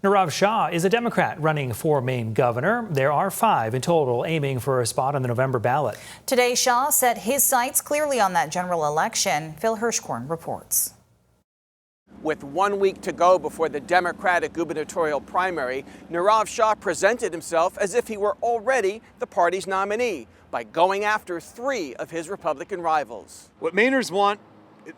Nirav Shah is a Democrat running for Maine governor. There are 5 in total aiming for a spot on the November ballot. Today, Shah set his sights clearly on that general election. Phil Hirschkorn reports. With 1 week to go before the Democratic gubernatorial primary, Nirav Shah presented himself as if he were already the party's nominee by going after 3 of his Republican rivals. What Mainers want,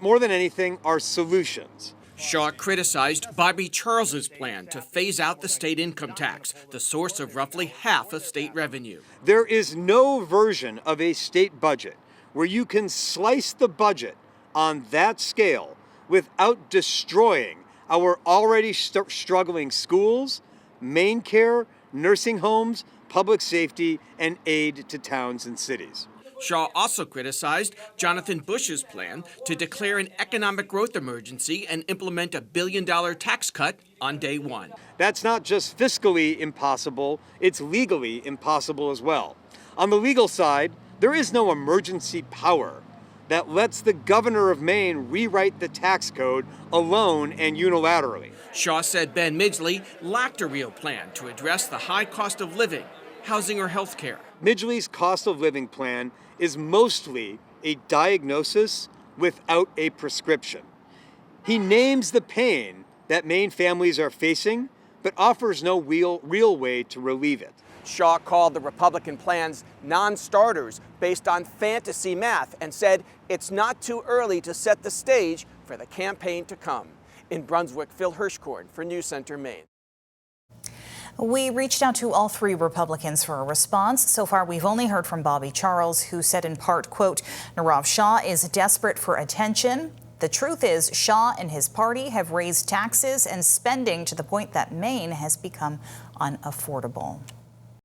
more than anything, are solutions. Shah criticized Bobby Charles's plan to phase out the state income tax, the source of roughly half of state revenue. There is no version of a state budget where you can slice the budget on that scale without destroying our already struggling schools, Maine care, nursing homes, public safety, and aid to towns and cities. Shah also criticized Jonathan Bush's plan to declare an economic growth emergency and implement a $1 billion tax cut on day one. That's not just fiscally impossible, it's legally impossible as well. On the legal side, there is no emergency power that lets the governor of Maine rewrite the tax code alone and unilaterally. Shah said Ben Midgley lacked a real plan to address the high cost of living, housing, or health care. Midgley's cost of living plan is mostly a diagnosis without a prescription. He names the pain that Maine families are facing, but offers no real way to relieve it. Shah called the Republican plans non-starters based on fantasy math and said it's not too early to set the stage for the campaign to come. In Brunswick, Phil Hirschkorn for News Center, Maine. We reached out to all 3 Republicans for a response. So far, we've only heard from Bobby Charles, who said in part, quote, Nirav Shah is desperate for attention. The truth is, Shah and his party have raised taxes and spending to the point that Maine has become unaffordable.